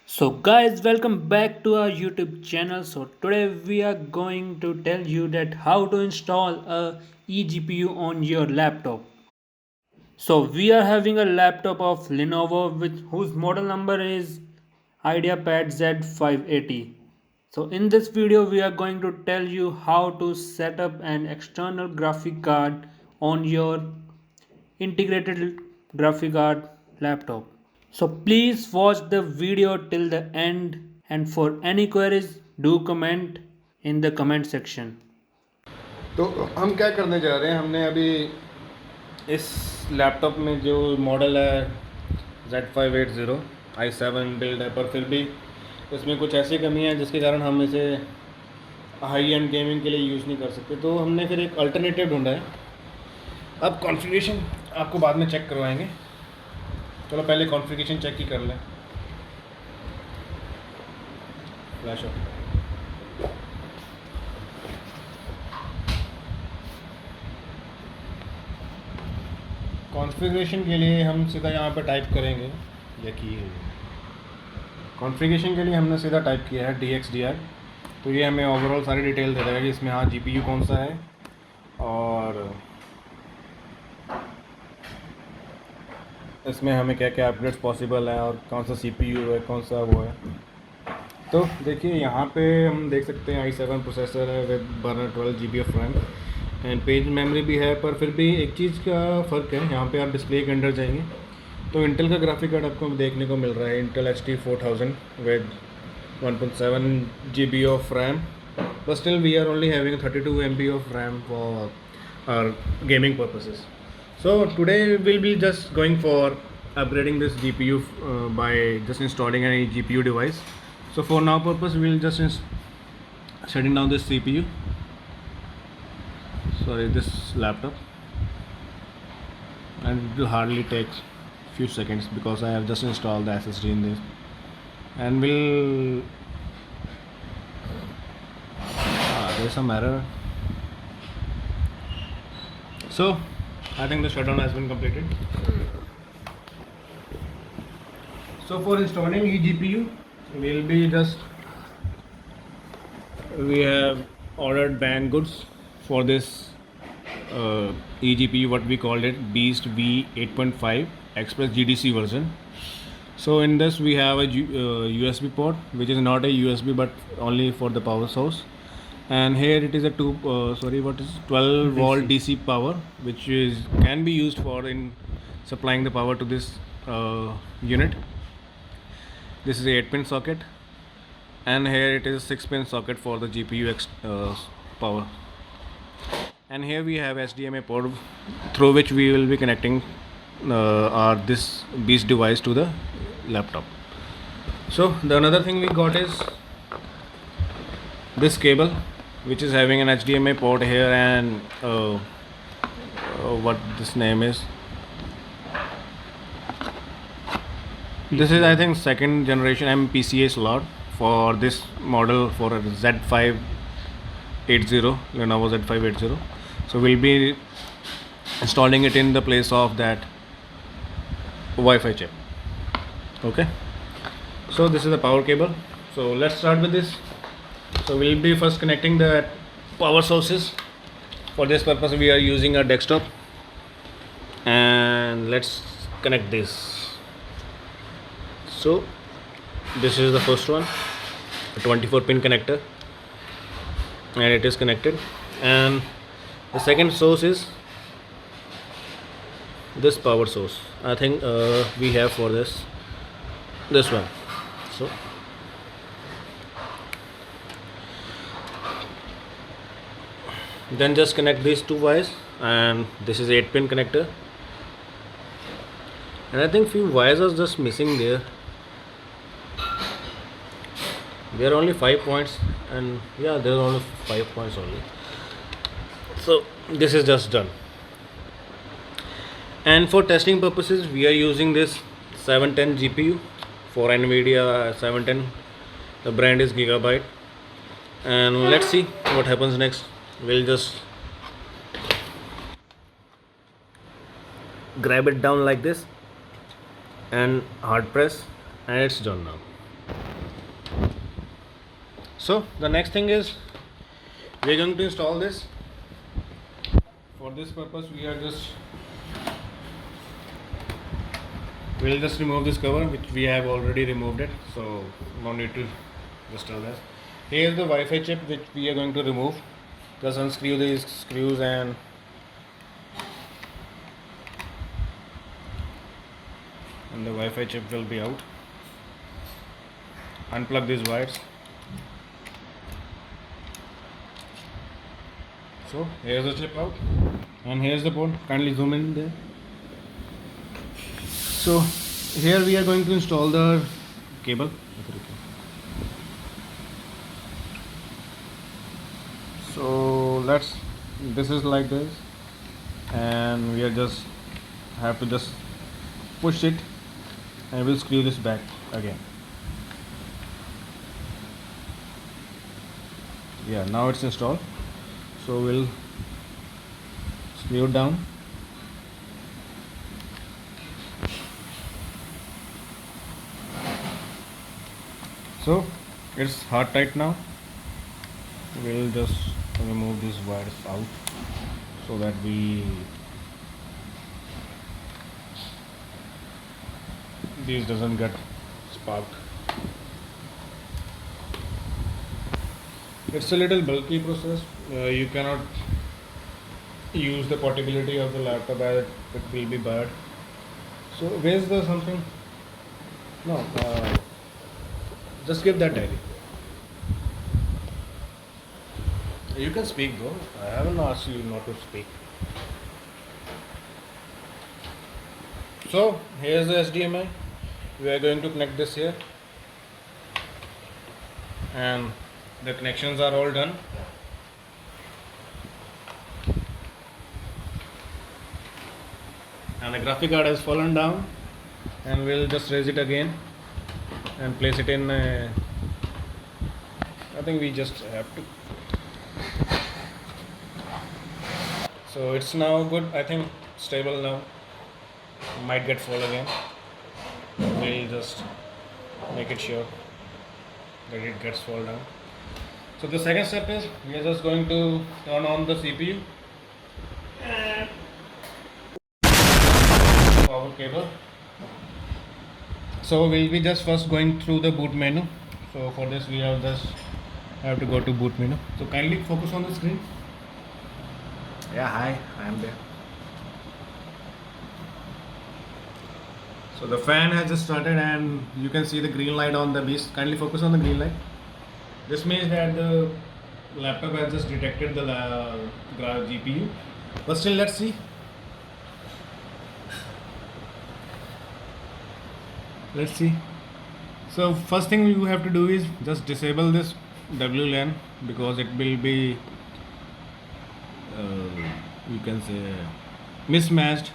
So guys, welcome back to our YouTube channel. So today we are going to tell you that how to install a eGPU on your laptop. So we are having a laptop of Lenovo with whose model number is IdeaPad Z580. So in this video we are going to tell you how to set up an external graphic card on your integrated graphic card laptop. So please watch the video till the end, and for any queries do comment in the comment section. तो हम क्या करने जा रहे हैं, हमने अभी इस लैपटॉप में जो मॉडल है Z580 i7 बिल्ड है, पर फिर भी इसमें कुछ ऐसी कमी है जिसके कारण हम इसे हाई एंड गेमिंग के लिए यूज़ नहीं कर सकते। तो हमने फिर एक अल्टरनेटिव ढूंढा है। अब कॉन्फ़िगरेशन आपको बाद में चेक करवाएंगे। चलो पहले कॉन्फ़िगरेशन चेक ही कर लें। Flash of. कॉन्फ़िगरेशन के लिए हम सीधा यहाँ पर टाइप करेंगे, देखिए कॉन्फ़िगरेशन के लिए हमने सीधा टाइप किया है DXDR। तो ये हमें ओवरऑल सारी डिटेल दे देगा कि इसमें हाँ GPU कौन सा है और इसमें हमें क्या क्या अपग्रेड्स पॉसिबल है और कौन सा CPU है, कौन सा वो है। तो देखिए यहाँ पे हम देख सकते हैं i7 प्रोसेसर है with 12 GB of RAM and page memory भी है। पर फिर भी एक चीज़ का फ़र्क है, यहाँ पे आप डिस्प्ले के अंदर जाएंगे तो इंटेल का ग्राफिक कार्ड आपको देखने को मिल रहा है, Intel HD 4000 with 1.7 GB of RAM. But still we are only having 32 MB of RAM for our gaming purposes. So today we'll be just going for upgrading this GPU by just installing any GPU device. So for now purpose we'll just shutting down this CPU, sorry this laptop, and it will hardly take few seconds because I have just installed the SSD in this, and we'll there's some error. So I think the shutdown has been completed. So for installing eGPU, we have ordered bang goods for this eGPU, what we called it Beast V8.5 Express GDC version. So in this we have a USB port, which is not a USB but only for the power source, and here it is a 12 volt DC power, which can be used for in supplying the power to this unit. This is a 8-pin socket, and here it is a 6-pin socket for the GPU power, and here we have HDMI port through which we will be connecting this Beast device to the laptop. So the another thing we got is this cable, which is having an HDMI port here and what this name is. This is I think second generation MPCA slot for this model for a Z580, Lenovo Z580. So we'll be installing it in the place of that Wi-Fi chip. Okay, so this is the power cable. So let's start with this. So we'll be first connecting the power sources. For this purpose we are using a desktop, and let's connect this. So this is the first one, a 24-pin connector, and it is connected. And the second source is this power source. I think we have for this one. So then just connect these two wires, and this is 8-pin connector, and I think few wires are just missing there. There are only 5 points, and yeah, there are only 5 points only. So this is just done. And for testing purposes we are using this 710 GPU for NVIDIA 710. The brand is Gigabyte, and let's see what happens next. We'll just grab it down like this and hard press, and it's done now. So the next thing is we are going to install this. For this purpose we'll just remove this cover, which we have already removed it, so no need to install this. Here is the Wi-Fi chip which we are going to remove. Just unscrew these screws and the Wi-Fi chip will be out. Unplug these wires. So here's the chip out and here's the port. Kindly zoom in there. So here we are going to install the cable. So this is like this, and we are just have to just push it and we'll screw this back again. Yeah, now it's installed. So we'll screw it down. So it's hard tight now. We'll just remove these wires out so that these doesn't get sparked. It's a little bulky process. You cannot use the portability of the laptop as it will be bad. So where's the something? No, just give that diary. You can speak though. I haven't asked you not to speak. So here's the HDMI. We are going to connect this here, and the connections are all done. And the graphic card has fallen down, and we'll just raise it again and place it in. I think we just have to. So it's now good. I think stable now. Might get fall again. We'll just make it sure that it gets fall down. So the second step is we are just going to turn on the CPU. Power cable. So we'll be just first going through the boot menu. So for this we have to go to boot menu. So kindly focus on the screen. Yeah, hi, I am there. So the fan has just started and you can see the green light on the beast. Kindly focus on the green light. This means that the laptop has just detected the GPU. But still, let's see. Let's see. So first thing you have to do is just disable this WLAN because it will be you can say mismatched,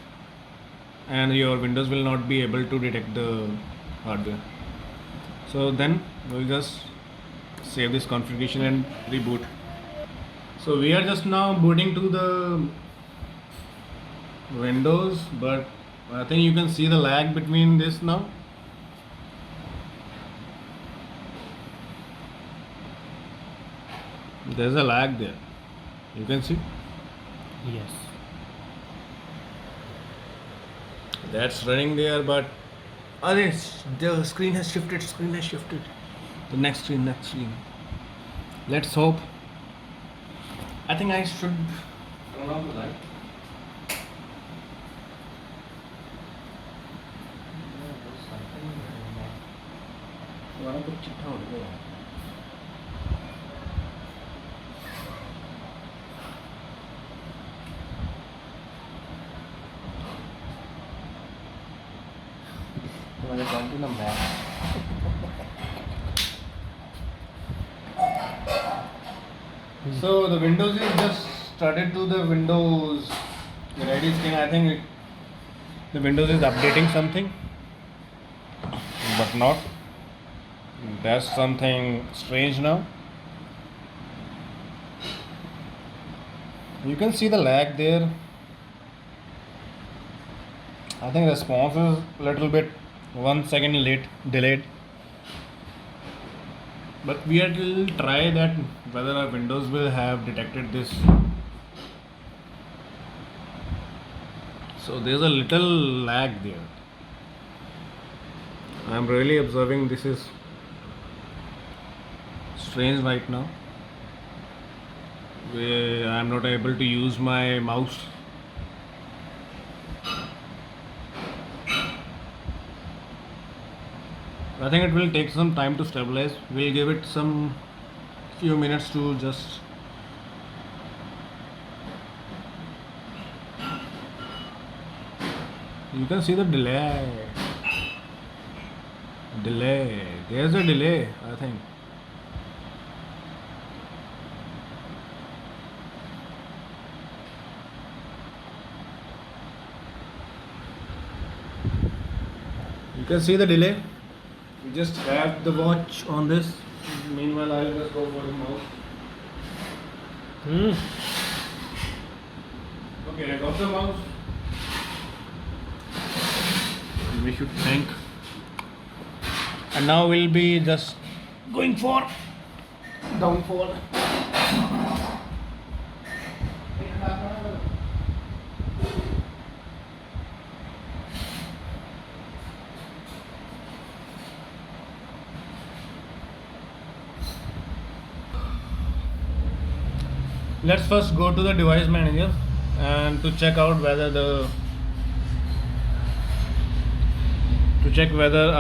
and your Windows will not be able to detect the hardware. So then we'll just save this configuration and reboot. So we are just now booting to the Windows, but I think you can see the lag between this now. There's a lag there. You can see. Yes. That's running there, but the screen has shifted. The next screen. Let's hope. I think I should turn on the light. So the Windows is just started to the Windows ready screen. I think the Windows is updating something, but not. That's something strange now. You can see the lag there. I think response is a little bit 1 second late, delayed. but we will try that whether our Windows will have detected this. So there's a little lag there. I'm really observing this is strange right now. I'm not able to use my mouse. I think it will take some time to stabilize. We'll give it some few minutes to just. You can see the delay. Delay. There's a delay, I think. You can see the delay. We just have the watch on this. Meanwhile, I'll just go for the mouse. Okay, I got the mouse. We should think. And now we'll be just going for downfall. Let's first go to the device manager and to check out whether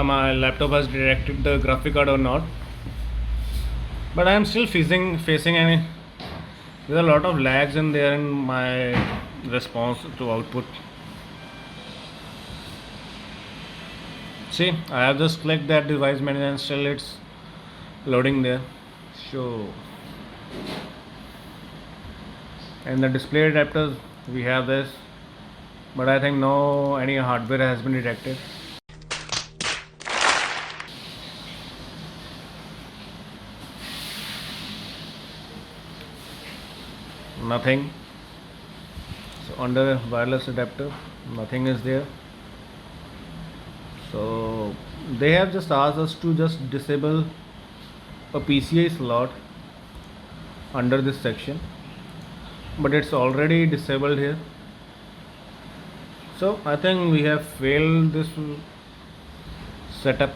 my laptop has detected the graphic card or not. But I am still facing any. There's a lot of lags in there in my response to output. See, I have just clicked that device manager and still it's loading there. So, and the display adapters we have this, but I think no any hardware has been detected. Nothing. So under wireless adapter, nothing is there. So they have just asked us to just disable a PCI slot under this section, but it's already disabled here. So I think we have failed this setup.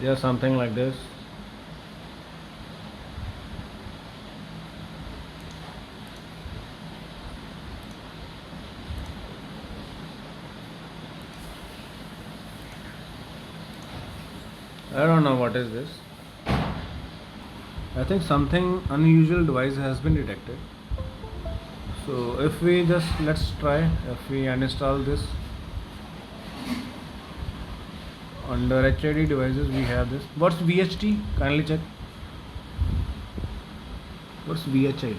There's something like this. I don't know what is this. I think something unusual device has been detected. So if we just let's try if we uninstall this under HID devices we have this. What's VHD? Kindly check. What's VHID?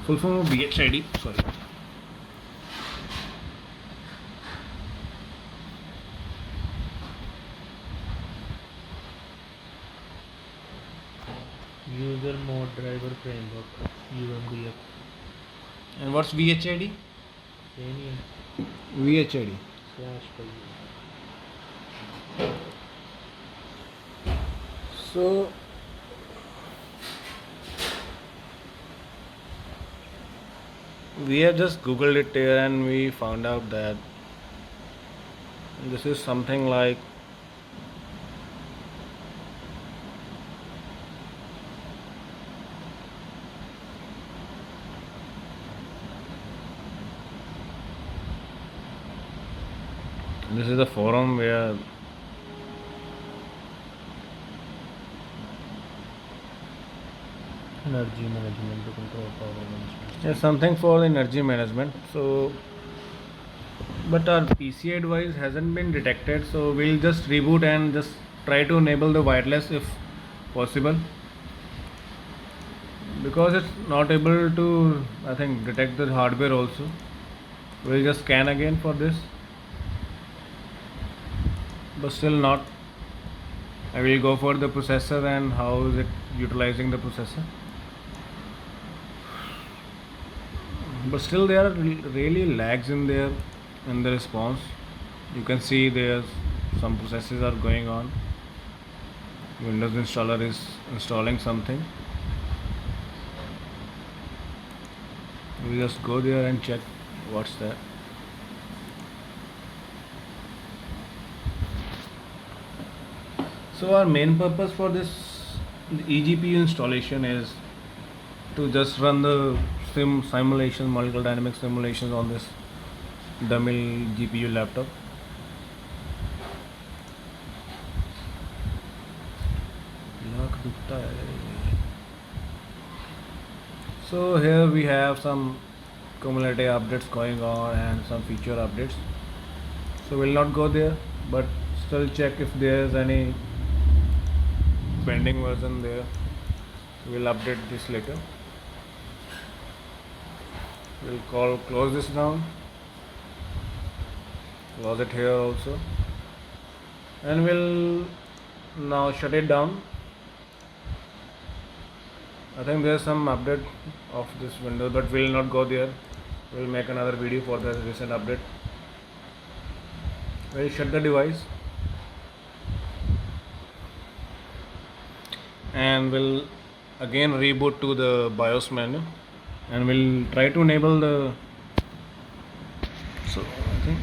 Full form of VHID. Sorry. User Mode Driver Framework UMDF. And what's VHID? Any VHID. slash for you. So we have just googled it here and we found out that this is something like this is the forum where Energy management to control power management. there's something for energy management. So but our PCI device hasn't been detected, so we'll just reboot and just try to enable the wireless if possible, because it's not able to I think detect the hardware also. We'll just scan again for this, but still not. I will go for the processor and how is it utilizing the processor, but still there are really lags in there in the response. You can see there's some processes are going on. Windows installer is installing something. We just go there and check what's that. So our main purpose for this eGPU installation is to just run the simulation, molecular dynamics simulations on this dummy GPU laptop. So here we have some cumulative updates going on and some feature updates. So we'll not go there, but still check if there's any pending version there. We'll update this later. We'll close this down, close it here also, and we'll now shut it down. I think there's some update of this window, but we'll not go there. We'll make another video for the recent update. We'll shut the device and we'll again reboot to the BIOS menu, and we'll try to enable the I think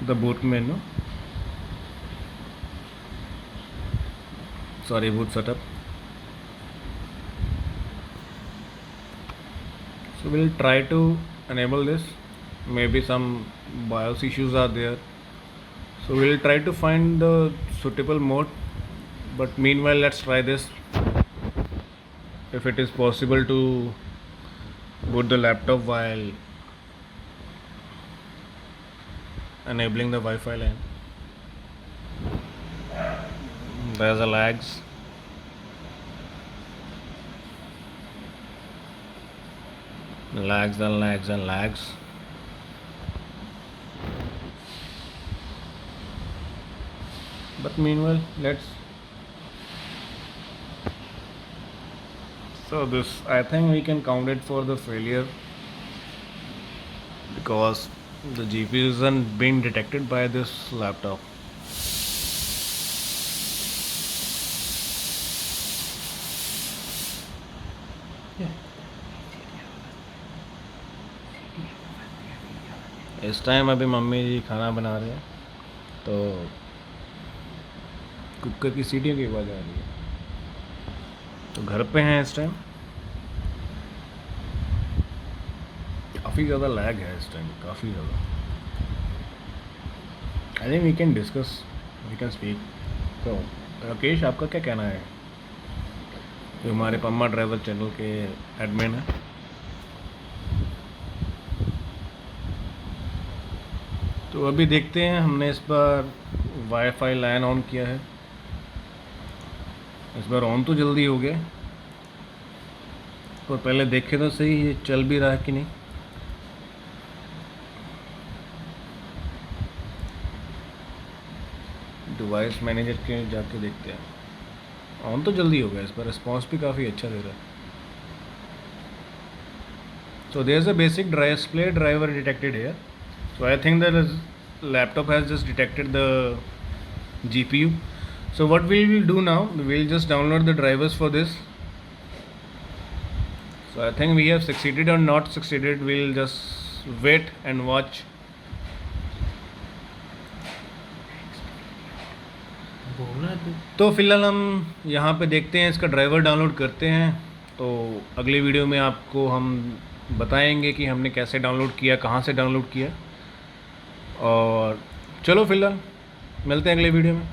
the boot menu. Sorry, boot setup. So we'll try to enable this. Maybe some BIOS issues are there, so we'll try to find the suitable mode. But meanwhile, let's try this. If it is possible to boot the laptop while enabling the Wi-Fi line. There's a lags. Lags and lags and lags. But meanwhile, so this, I think we can count it for the failure because the GPU isn't being detected by this laptop. इस time अभी mummy जी खाना बना रहे हैं, तो cooker की सीटियों की आवाज़ आ रही है। तो घर पे हैं इस टाइम, काफ़ी ज़्यादा लैग है इस टाइम, काफ़ी ज़्यादा। I think we can discuss, we can speak. तो राकेश, आपका क्या कहना है, जो हमारे पम्मा ड्राइवर चैनल के एडमिन हैं? तो अभी देखते हैं, हमने इस बार वाईफाई लाइन ऑन किया है। इस बार ऑन तो जल्दी हो गया, पर पहले देखे तो सही ये चल भी रहा है कि नहीं। डिवाइस मैनेजर के जाके देखते हैं। ऑन तो जल्दी हो गया, इस पर रिस्पॉन्स भी काफ़ी अच्छा दे रहा है। So there's a basic display driver detected here. So I think that laptop has just detected the GPU. So what we will do now, we will just download the drivers for this. So I think we have succeeded or not succeeded. We'll just wait and watch. तो फिलहाल हम यहाँ पे देखते हैं, इसका driver download करते हैं। तो अगली वीडियो में आपको हम बताएंगे कि हमने कैसे डाउनलोड किया, कहाँ से डाउनलोड किया। और चलो फिलहाल मिलते हैं अगले वीडियो में।